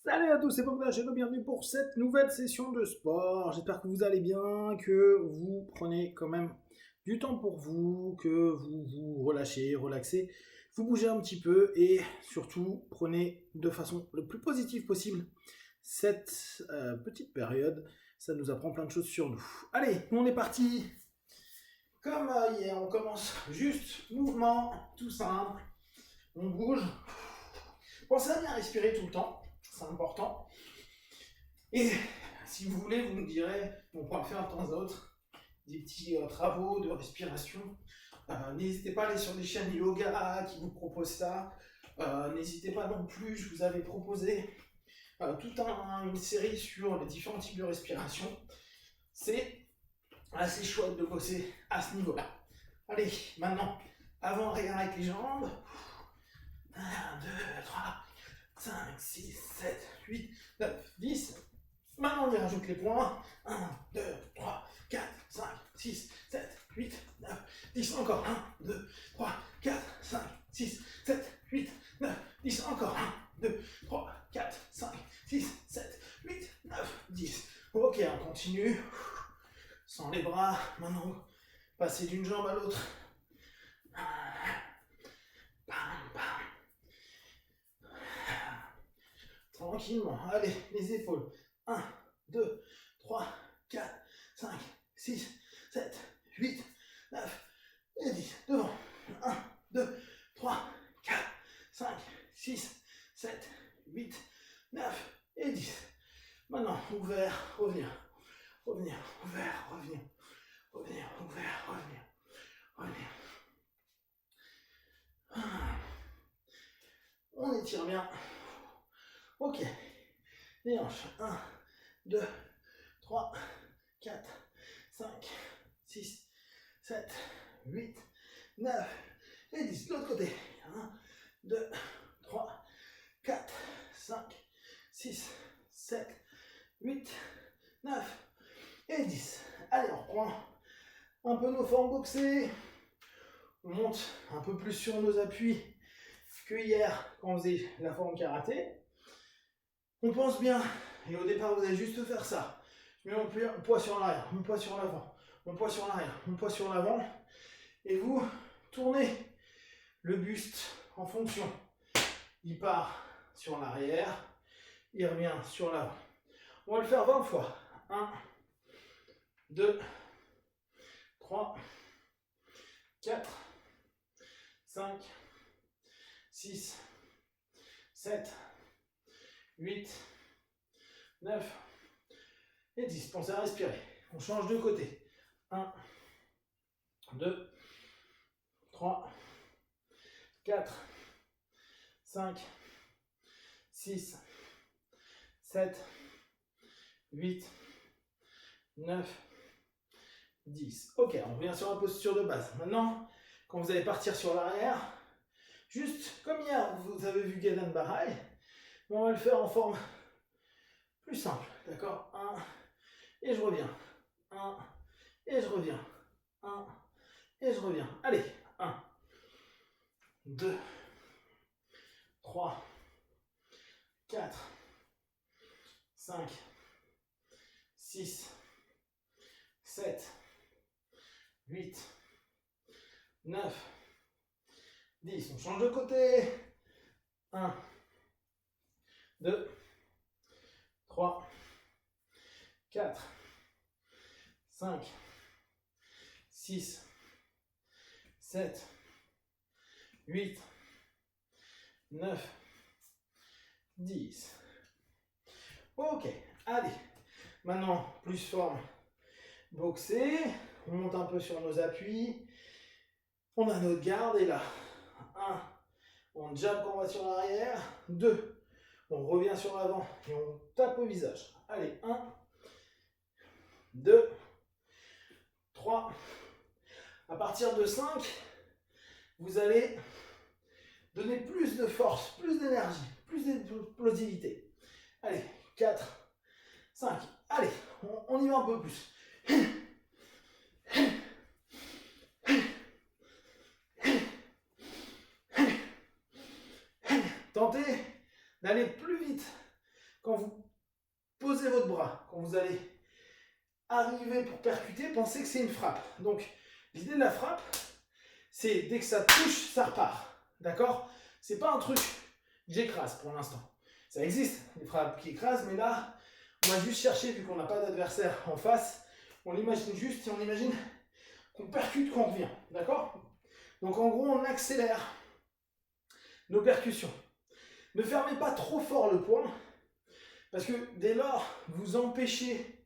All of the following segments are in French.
Salut à tous, c'est Bogdan, bienvenue pour cette nouvelle session de sport. J'espère que vous allez bien, que vous prenez quand même du temps pour vous, que vous vous relâchez, relaxez, vous bougez un petit peu et surtout prenez de façon le plus positive possible cette petite période. Ça nous apprend plein de choses sur nous. Allez, nous on est parti. Comme hier, on commence juste mouvement, tout simple. On bouge. Pensez à bien respirer tout le temps, c'est important. Et si vous voulez, vous me direz, on pourra le faire de temps à autre, des petits travaux de respiration. N'hésitez pas à aller sur des chaînes yoga qui vous proposent ça. N'hésitez pas non plus, je vous avais proposé toute une série sur les différents types de respiration. C'est assez chouette de bosser à ce niveau-là. Allez, maintenant, avant, regarde avec les jambes. 1, 2, 3, 5, 6, 7, 8, 9, 10. Maintenant, on y rajoute les points. 1, 2, 3, 4, 5, 6, 7, 8, 9, 10. Encore. 1, 2, 3, 4, 5, 6, 7, 8, 9, 10. Encore. 1, 2, 3, 4, 5, 6, 7, 8, 9, 10. Ok, on continue. Sans les bras. Maintenant, passer d'une jambe à l'autre. Tranquillement. Allez, les épaules. 1, 2, 3, 4, 5, 6, 7, 8, 9 et 10. Devant. 1, 2, 3, 4, 5, 6, 7, 8, 9 et 10. Maintenant, ouvert, revenir. Revenir, ouvert, revenir. Revenir, ouvert, revenir. Revenir. On étire bien. Ok. Les hanches. 1, 2, 3, 4, 5, 6, 7, 8, 9 et 10. De l'autre côté. 1, 2, 3, 4, 5, 6, 7, 8, 9 et 10. Allez, on reprend un peu nos formes boxées. On monte un peu plus sur nos appuis que hier quand on faisait la forme karaté. On pense bien, et au départ vous allez juste faire ça. Je mets mon poids sur l'arrière, mon poids sur l'avant, mon poids sur l'arrière, mon poids sur l'avant, et vous tournez le buste en fonction. Il part sur l'arrière, il revient sur l'avant. On va le faire 20 fois. 1, 2, 3, 4, 5, 6, 7, 8, 9 et 10. Pensez à respirer. On change de côté. 1, 2, 3, 4, 5, 6, 7, 8, 9, 10. Ok, on revient sur la posture de base. Maintenant, quand vous allez partir sur l'arrière, juste comme hier, vous avez vu Gadan Barai, on va le faire en forme plus simple. D'accord? 1, et je reviens. 1, et je reviens. 1, et je reviens. Allez, 1, 2, 3, 4, 5, 6, 7, 8, 9, 10. On change de côté. 1, 2, 3, 4, 5, 6, 7, 8, 9, 10. Ok, allez. Maintenant, plus forme boxée. On monte un peu sur nos appuis. On a notre garde et là, 1, on jab quand on va sur l'arrière. 2, on revient sur l'avant et on tape au visage. Allez, 1, 2, 3. À partir de 5, vous allez donner plus de force, plus d'énergie, plus d'explosivité. Allez, 4, 5. Allez, on y va un peu plus. Tentez d'aller plus vite quand vous posez votre bras, quand vous allez arriver pour percuter, pensez que c'est une frappe. Donc, l'idée de la frappe, c'est dès que ça touche, ça repart. D'accord? C'est pas un truc que j'écrase pour l'instant. Ça existe, les frappes qui écrasent, mais là, on va juste chercher, vu qu'on n'a pas d'adversaire en face, on l'imagine juste et on imagine qu'on percute quand on revient. D'accord? Donc, en gros, on accélère nos percussions. Ne fermez pas trop fort le poing, parce que dès lors, vous empêchez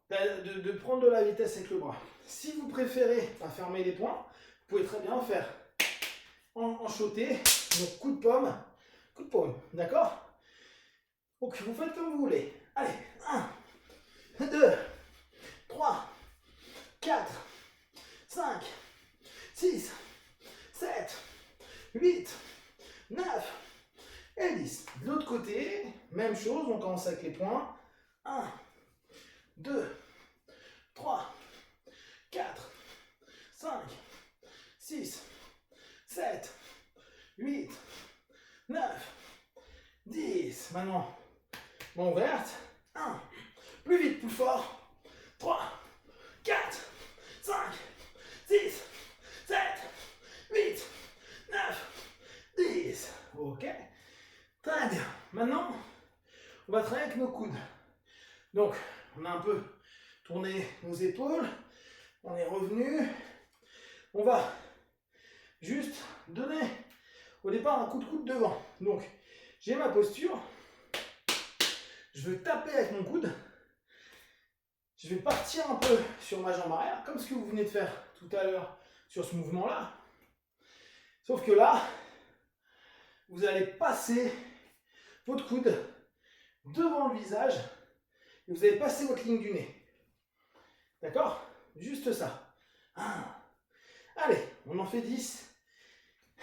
de prendre de la vitesse avec le bras. Si vous préférez pas fermer les poings, vous pouvez très bien faire enchoter, donc coup de paume, d'accord? Donc vous faites comme vous voulez. Allez, 1, 2, 3, 4, 5, 6, 7, 8, 9 et 10. De l'autre côté, même chose, on commence avec les poings. 1, 2, 3, 4, 5, 6, 7, 8, 9, 10. Maintenant, main ouverte. 1, plus vite, plus fort. 3, 4, 5, 6, 7, 8, 9, 10. Ok. Très bien. Maintenant, on va travailler avec nos coudes. Donc, on a un peu tourné nos épaules. On est revenu. On va juste donner au départ un coup de coude devant. Donc, j'ai ma posture. Je veux taper avec mon coude. Je vais partir un peu sur ma jambe arrière, comme ce que vous venez de faire tout à l'heure sur ce mouvement-là. Sauf que là, vous allez passer votre coude devant le visage et vous allez passer votre ligne du nez. D'accord? Juste ça. 1. Allez, on en fait 10.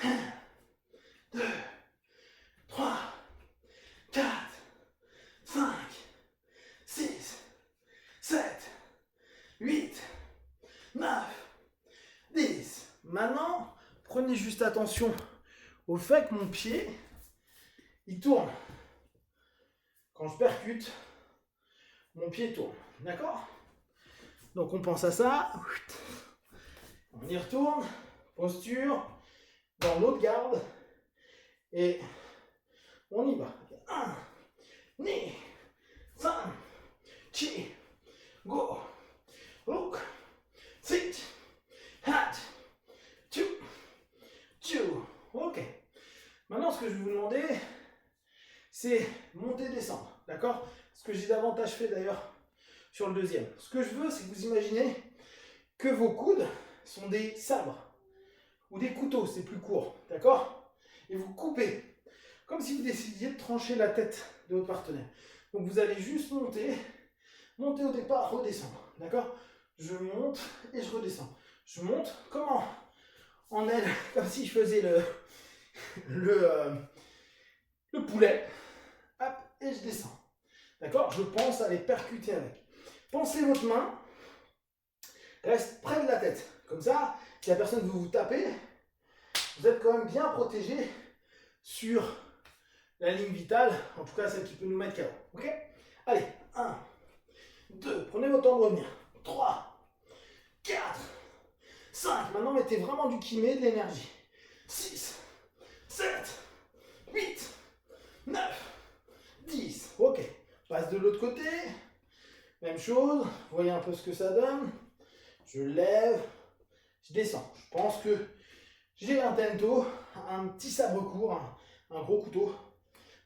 1, 2, 3, 4, 5, 6, 7, 8, 9, 10. Maintenant, prenez juste attention au fait que mon pied, il tourne. Quand je percute, mon pied tourne. D'accord? Donc on pense à ça. On y retourne. Posture. Dans l'autre garde. Et on y va. 1, 2, 3, 4, go. Look. Sit. Hat. 2. 2. Ok. Maintenant, ce que je vais vous demander, c'est monter, descendre. D'accord? Ce que j'ai davantage fait d'ailleurs sur le deuxième. Ce que je veux, c'est que vous imaginez que vos coudes sont des sabres ou des couteaux, c'est plus court. D'accord? Et vous coupez. Comme si vous décidiez de trancher la tête de votre partenaire. Donc vous allez juste monter. Monter au départ, redescendre. D'accord? Je monte et je redescends. Je monte, comment? En aile, comme si je faisais le poulet. Hop, et je descends. D'accord? Je pense à les percuter avec. Pensez votre main reste près de la tête. Comme ça, si la personne veut vous taper, vous êtes quand même bien protégé sur la ligne vitale, en tout cas celle qui peut nous mettre KO. Ok? Allez, 1, 2, prenez votre temps de revenir. 3, 4, 5. Maintenant, mettez vraiment du kiné, de l'énergie. 6, 7, 8, 9, 10. Ok. Je passe de l'autre côté. Même chose. Vous voyez un peu ce que ça donne. Je lève. Je descends. Je pense que j'ai un tento, un petit sabre court, un gros couteau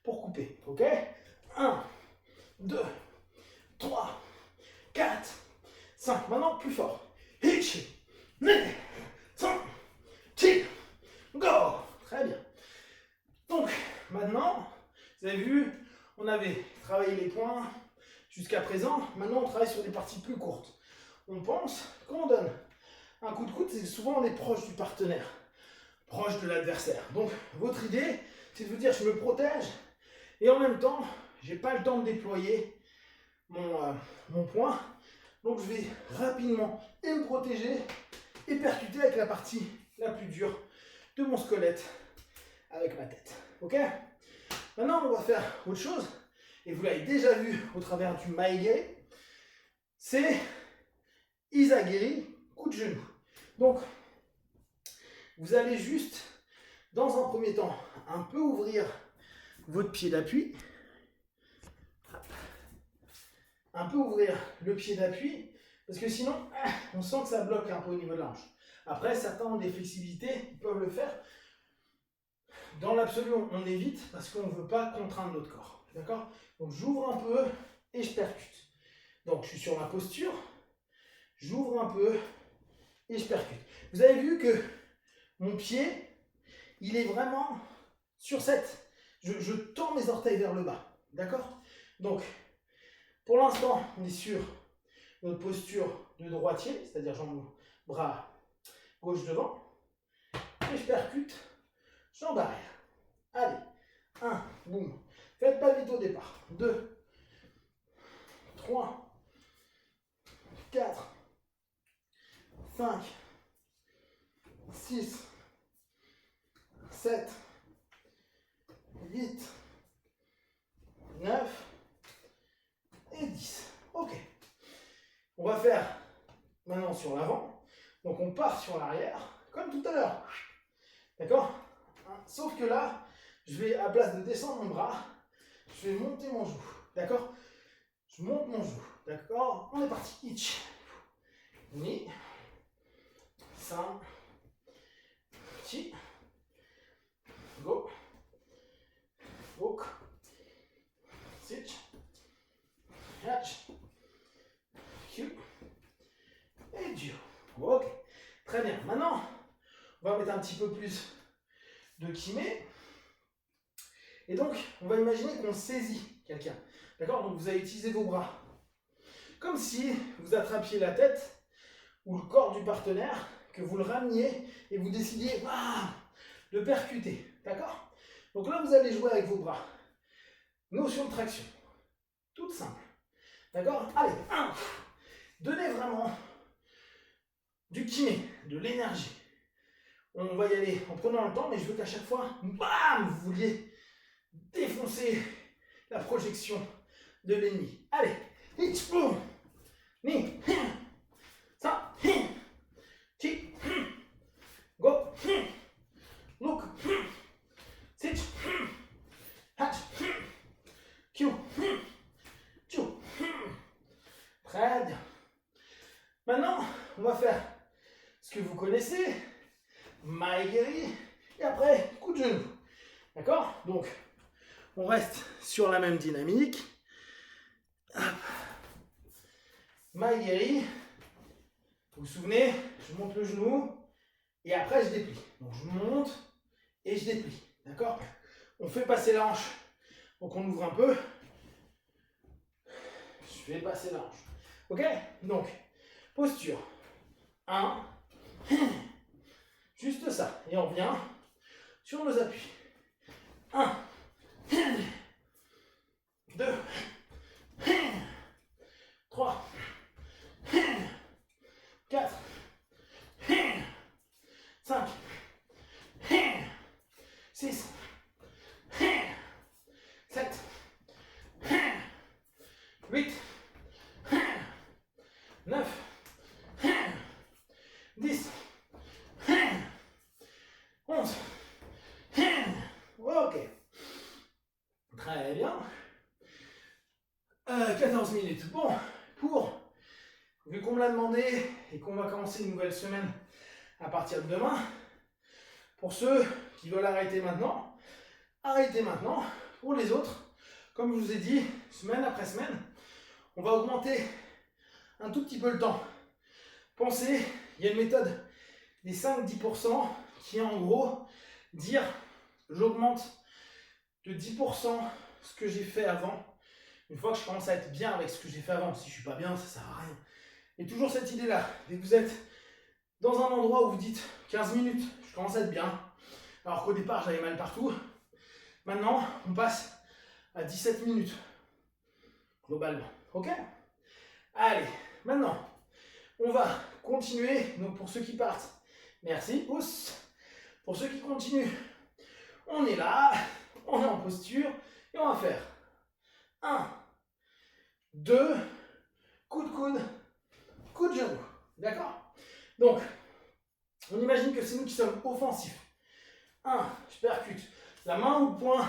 pour couper. Ok? 1, 2, 3, 4, 5. Maintenant, plus fort. Ichi, ne, san, chi, go. Très bien. Donc, maintenant, vous avez vu, on avait travaillé les points jusqu'à présent. Maintenant, on travaille sur des parties plus courtes. On pense, quand on donne un coup de coude, c'est souvent on est proche du partenaire, proche de l'adversaire. Donc, votre idée, c'est de vous dire, je me protège et en même temps, j'ai pas le temps de déployer mon poing. Donc, je vais rapidement et me protéger et percuter avec la partie la plus dure de mon squelette avec ma tête. Ok? Maintenant, on va faire autre chose. et vous l'avez déjà vu au travers du Maegeri, c'est Izagiri, coup de genou. Donc, vous allez juste, dans un premier temps, un peu ouvrir votre pied d'appui. Un peu ouvrir le pied d'appui, parce que sinon, on sent que ça bloque un peu au niveau de la hanche. Après, certains ont des flexibilités, ils peuvent le faire. Dans l'absolu, on évite, parce qu'on ne veut pas contraindre notre corps. D'accord? Donc, j'ouvre un peu et je percute. Donc, je suis sur ma posture, j'ouvre un peu et je percute. Vous avez vu que mon pied, il est vraiment sur cette... Je tends mes orteils vers le bas. D'accord? Donc, pour l'instant, on est sur notre posture de droitier, c'est-à-dire jambes, bras gauche devant. Et je percute, jambe arrière. Allez, 1, boum. Faites pas vite au départ. 2, 3, 4, 5, 6, 7, 8, 9 et 10. Ok. On va faire maintenant sur l'avant. Donc on part sur l'arrière, comme tout à l'heure. D'accord? Sauf que là, je vais, à place de descendre mon bras, je vais monter mon genou. D'accord? Je monte mon genou. D'accord? On est parti. Itch. Ni. 5. Chi. Go. Walk. Sit. Hatch. Q. Et Dio. Ok. Très bien. Maintenant, on va mettre un petit peu plus de kiné. Et donc, on va imaginer qu'on saisit quelqu'un. D'accord? Donc, vous allez utiliser vos bras. Comme si vous attrapiez la tête ou le corps du partenaire, que vous le rameniez et vous décidiez de percuter. D'accord? Donc là, vous allez jouer avec vos bras. Notion de traction. Toute simple. D'accord? Allez, 1. Donnez vraiment du kiné, de l'énergie. On va y aller en prenant le temps, mais je veux qu'à chaque fois, bam, vous vouliez défoncer la projection de l'ennemi. Allez, hitch, boom, ni, ça, chi, go, look, sit, hatch, q, chu. Très bien. Maintenant, on va faire ce que vous connaissez, Maegeri, et après, coup de genou. D'accord? Donc, on reste sur la même dynamique. Maegeri. Vous vous souvenez, je monte le genou et après je déplie. Donc je monte et je déplie. D'accord? On fait passer la hanche. Donc on ouvre un peu. Je fais passer la hanche. Ok? Donc, posture. 1. Juste ça. Et on revient sur nos appuis. 1. 2. 3. 4. 5. 6. 7. 8. 9. 10. 11. Ok. Très bien. 14 minutes. Bon, vu qu'on me l'a demandé et qu'on va commencer une nouvelle semaine à partir de demain, pour ceux qui veulent arrêter maintenant, arrêtez maintenant. Pour les autres, comme je vous ai dit, semaine après semaine, on va augmenter un tout petit peu le temps. Pensez, il y a une méthode des 5-10% qui est en gros dire j'augmente de 10% ce que j'ai fait avant. Une fois que je commence à être bien avec ce que j'ai fait avant, si je suis pas bien, ça sert à rien. Et toujours cette idée-là, dès que vous êtes dans un endroit où vous dites 15 minutes, je commence à être bien, alors qu'au départ j'avais mal partout, maintenant on passe à 17 minutes, globalement. Ok? Allez, maintenant, on va continuer. Donc pour ceux qui partent, merci, pouce. Pour ceux qui continuent, on est là, on est en posture, et on va faire 1, 2, coup de coude, coup de genou. D'accord? Donc, on imagine que c'est nous qui sommes offensifs. 1, je percute. La main ou le poing,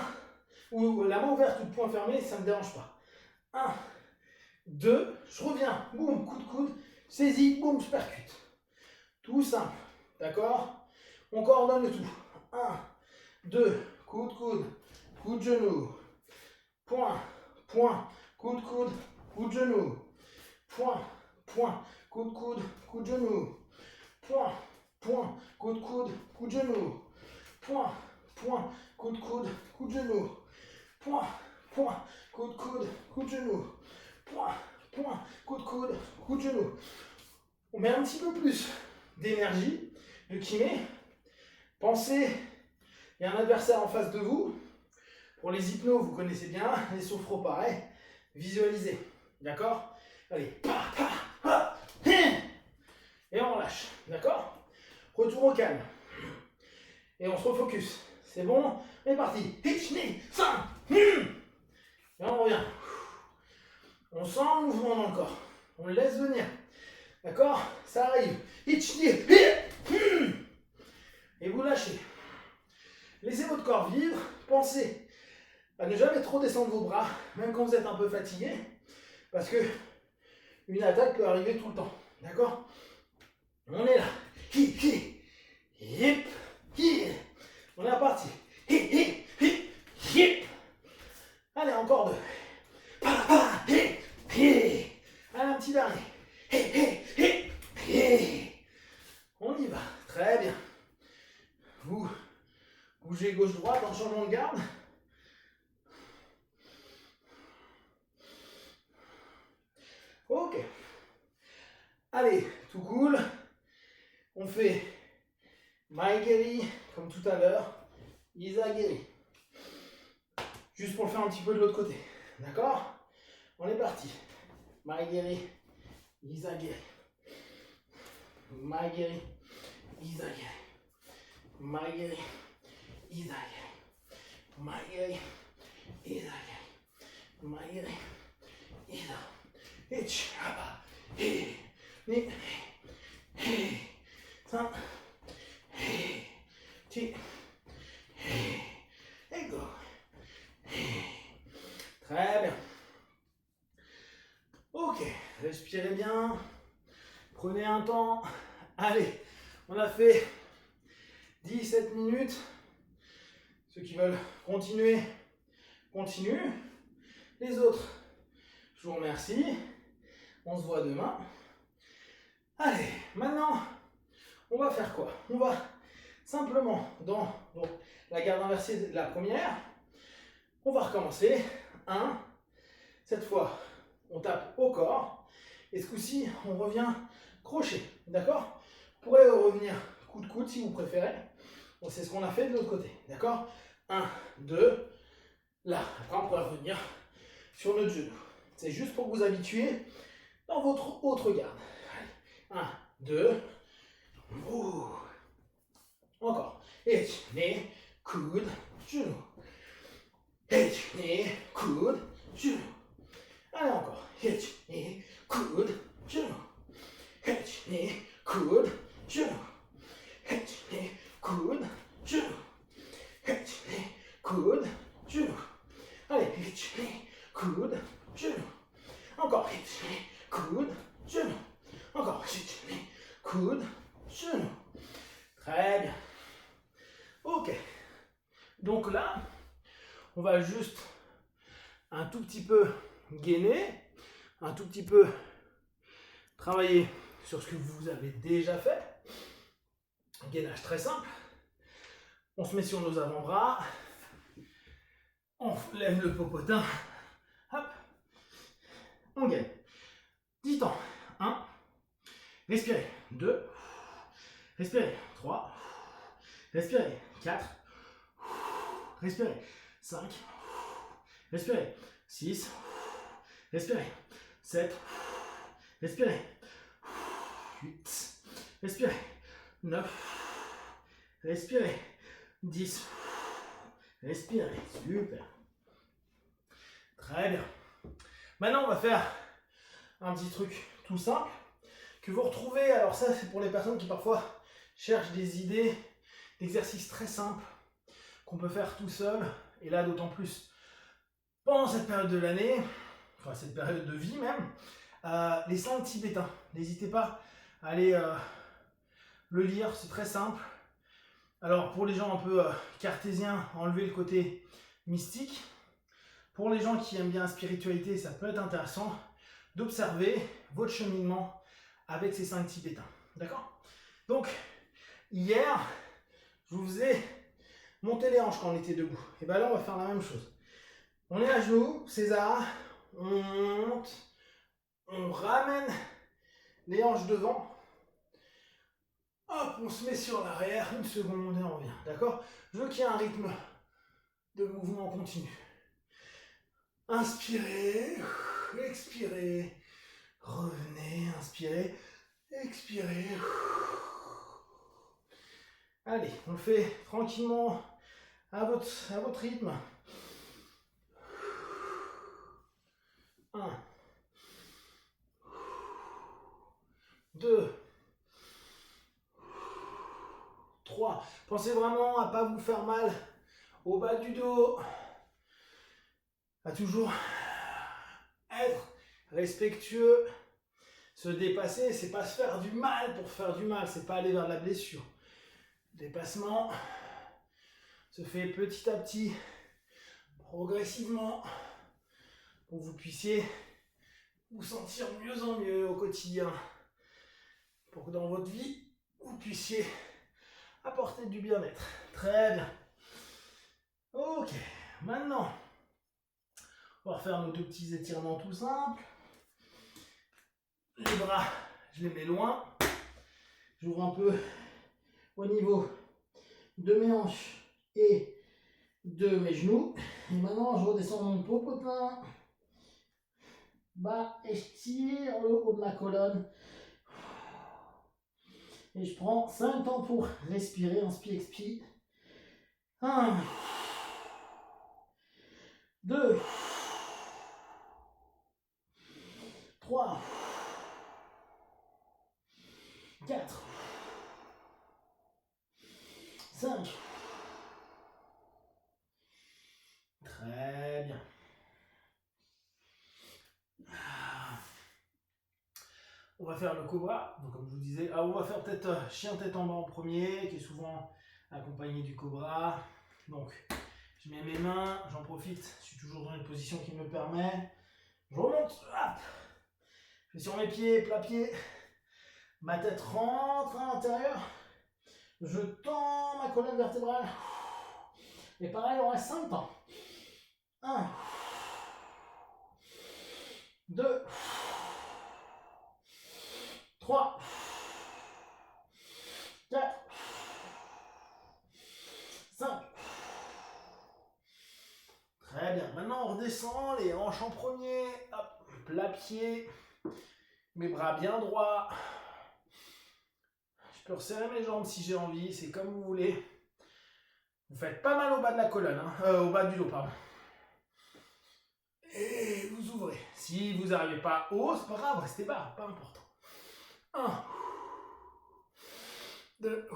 ou la main ouverte ou le poing fermé, ça ne me dérange pas. 1, 2, je reviens, boum, coup de coude, saisie, boum, je percute. Tout simple, d'accord? On coordonne le tout. 1, 2, coup de coude, coup de genou, point, point, coup de coude, coup de genou, point, point, coup de coude, coup de genou, point, point, coup de coude, coup de genou, point, point, coup de coude, coup de genou, point, point, coup de coude, coup de genou, point, point, coup de coude, coup de genou. On met un petit peu plus d'énergie, de kiné. Pensez, il y a un adversaire en face de vous. Pour les hypnos, vous connaissez bien, les sophros pareil. Visualisez, d'accord? Allez, et on relâche, d'accord? Retour au calme. Et on se refocus. C'est bon? On est parti. Et on revient. On sent le mouvement dans le corps. On le laisse venir. D'accord? Ça arrive. Et vous lâchez. Laissez votre corps vivre. Pensez à ne jamais trop descendre vos bras, même quand vous êtes un peu fatigué. Parce que une attaque peut arriver tout le temps. D'accord? On est là. On est reparti. Allez, encore deux. Allez, un petit dernier. On y va. Très bien. Vous bougez gauche-droite en changement de garde. Ok. Allez, tout cool. On fait Maegeri comme tout à l'heure. Izagiri. Juste pour le faire un petit peu de l'autre côté. D'accord? On est parti. Maegeri, Izagiri. Maegeri, Izagiri. Maegeri, Izagiri. Maegeri, Izagiri. Maegeri, Izagiri. Ich, haba, he, ni, he, san, he, ti, he, et go. Très bien. Ok, respirez bien. Prenez un temps. Allez, on a fait 17 minutes. Ceux qui veulent continuer, continuent. Les autres, je vous remercie. On se voit demain. Allez, maintenant, on va faire quoi? On va simplement, dans la garde inversée de la première, on va recommencer. 1. Cette fois, on tape au corps. Et ce coup-ci, on revient crochet. D'accord? Vous pourrez revenir coup de coude si vous préférez. Bon, c'est ce qu'on a fait de l'autre côté. D'accord? 1, 2. Là, après, on pourrait revenir sur notre genou. C'est juste pour vous habituer dans votre autre garde. Allez. 1, 2. Ouh. Encore. Et nez, coude, genou. Et nez, coude, genou. Allez, encore. Hitch, knee, coude, genou. Hitch, knee, coude, genou. Hitch, knee, coude, genou. Hitch, knee, coude, genou. Allez, hitch, knee, coude, genou. Encore. Hitch, knee, coude, genou. Encore. Hitch, knee, coude, genou. Très bien. Ok. Donc là, on va juste un tout petit peu gainer, un tout petit peu travailler sur ce que vous avez déjà fait. Gainage très simple. On se met sur nos avant-bras. On lève le popotin. Hop. On gaine. 10 temps. 1. Respirez. 2. Respirez. 3. Respirez. 4. Respirez. 5. Respirez. 6. Respirez. 7. Respirez. 8. Respirez. 9. Respirez. 10. Respirez. Super. Très bien. Maintenant, on va faire un petit truc tout simple que vous retrouvez. Alors ça, c'est pour les personnes qui parfois cherchent des idées d'exercices très simples qu'on peut faire tout seul. Et là, d'autant plus pendant cette période de l'année, enfin cette période de vie même, les 5 tibétains. N'hésitez pas à aller le lire, c'est très simple. Alors pour les gens un peu cartésiens, enlever le côté mystique. Pour les gens qui aiment bien la spiritualité, ça peut être intéressant d'observer votre cheminement avec ces 5 tibétains. D'accord? Donc, hier, je vous ai monté les hanches quand on était debout. Et bien là, on va faire la même chose. On est à genoux, César, on monte, on ramène les hanches devant. Hop, on se met sur l'arrière, une seconde et on revient. D'accord? Je veux qu'il y ait un rythme de mouvement continu. Inspirez, expirez, revenez, inspirez, expirez. Allez, on le fait tranquillement à votre rythme. 1, 2, 3. Pensez vraiment à ne pas vous faire mal au bas du dos. À toujours être respectueux. Se dépasser, c'est pas se faire du mal pour faire du mal, c'est pas aller vers la blessure. Dépassement se fait petit à petit, progressivement, pour que vous puissiez vous sentir mieux en mieux au quotidien. Pour que dans votre vie, vous puissiez apporter du bien-être. Très bien. Ok, maintenant, on va refaire nos 2 petits étirements tout simples. Les bras, je les mets loin. J'ouvre un peu au niveau de mes hanches et de mes genoux. Et maintenant, je redescends mon popotin. Bas, et je tire le haut de la colonne. Et je prends 5 temps pour respirer. Inspire, expire. 1, 2, 3, 4, 5. Très bien. On va faire le cobra. Donc comme je vous disais, on va faire peut-être chien tête en bas en premier, qui est souvent accompagné du cobra. Donc je mets mes mains, j'en profite, je suis toujours dans une position qui me permet. Je remonte, hop. Je vais sur mes pieds, plat pied. Ma tête rentre à l'intérieur. Je tends ma colonne vertébrale. Et pareil, on reste 5 temps. 1, 2, 3, 4, 5. Très bien. Maintenant, on redescend les hanches en premier. Hop, plat pied. Mes bras bien droits. Je peux resserrer mes jambes si j'ai envie. C'est comme vous voulez. Vous faites pas mal au bas de la colonne. Au bas du dos, pardon. Et vous ouvrez. Si vous n'arrivez pas haut, c'est pas grave. Restez bas. Pas important. 1, 2,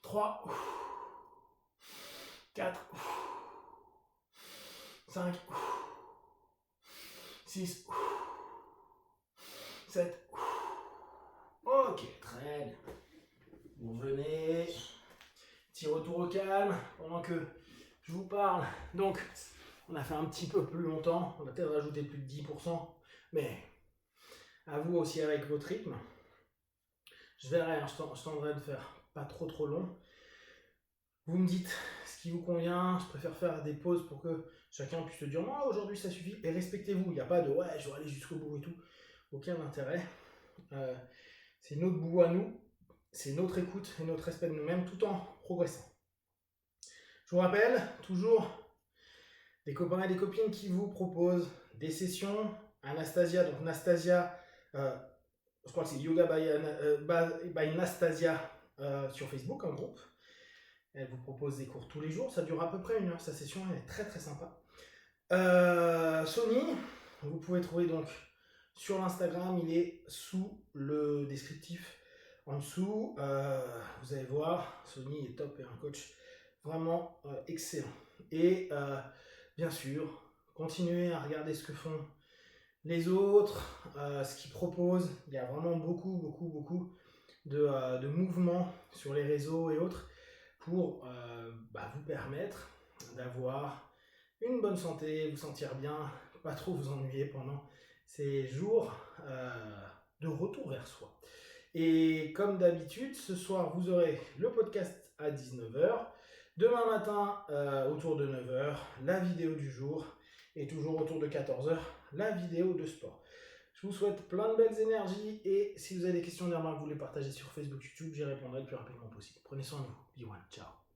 3, 4, 5, 6, 7. Ok, très bien. Vous revenez. Petit retour au calme pendant que je vous parle. Donc, on a fait un petit peu plus longtemps. On va peut-être rajouter plus de 10%. Mais à vous aussi avec votre rythme. Je verrai, je tendrai de faire pas trop long. Vous me dites ce qui vous convient. Je préfère faire des pauses pour que chacun puisse se dire non, aujourd'hui ça suffit. Et respectez-vous. Il n'y a pas de ouais, je vais aller jusqu'au bout et tout. Aucun intérêt. C'est notre bout à nous. C'est notre écoute et notre respect de nous-mêmes tout en progressant. Je vous rappelle, toujours des copains et des copines qui vous proposent des sessions. Anastasia, donc Nastasia, je crois que c'est Yoga by Nastasia sur Facebook, un groupe. Elle vous propose des cours tous les jours. Ça dure à peu près 1 heure, sa session, elle est très très sympa. Sony, vous pouvez trouver donc sur l'Instagram, il est sous le descriptif en dessous. Vous allez voir, Sony est top et un coach vraiment excellent. Et bien sûr, continuez à regarder ce que font les autres, ce qu'ils proposent. Il y a vraiment beaucoup de mouvements sur les réseaux et autres pour vous permettre d'avoir une bonne santé, vous sentir bien, pas trop vous ennuyer pendant ces jours de retour vers soi. Et comme d'habitude, ce soir, vous aurez le podcast à 19h. Demain matin, autour de 9h, la vidéo du jour. Et toujours autour de 14h, la vidéo de sport. Je vous souhaite plein de belles énergies. Et si vous avez des questions, des remarques, vous les partagez sur Facebook, YouTube, j'y répondrai le plus rapidement possible. Prenez soin de vous. Be one. Ciao.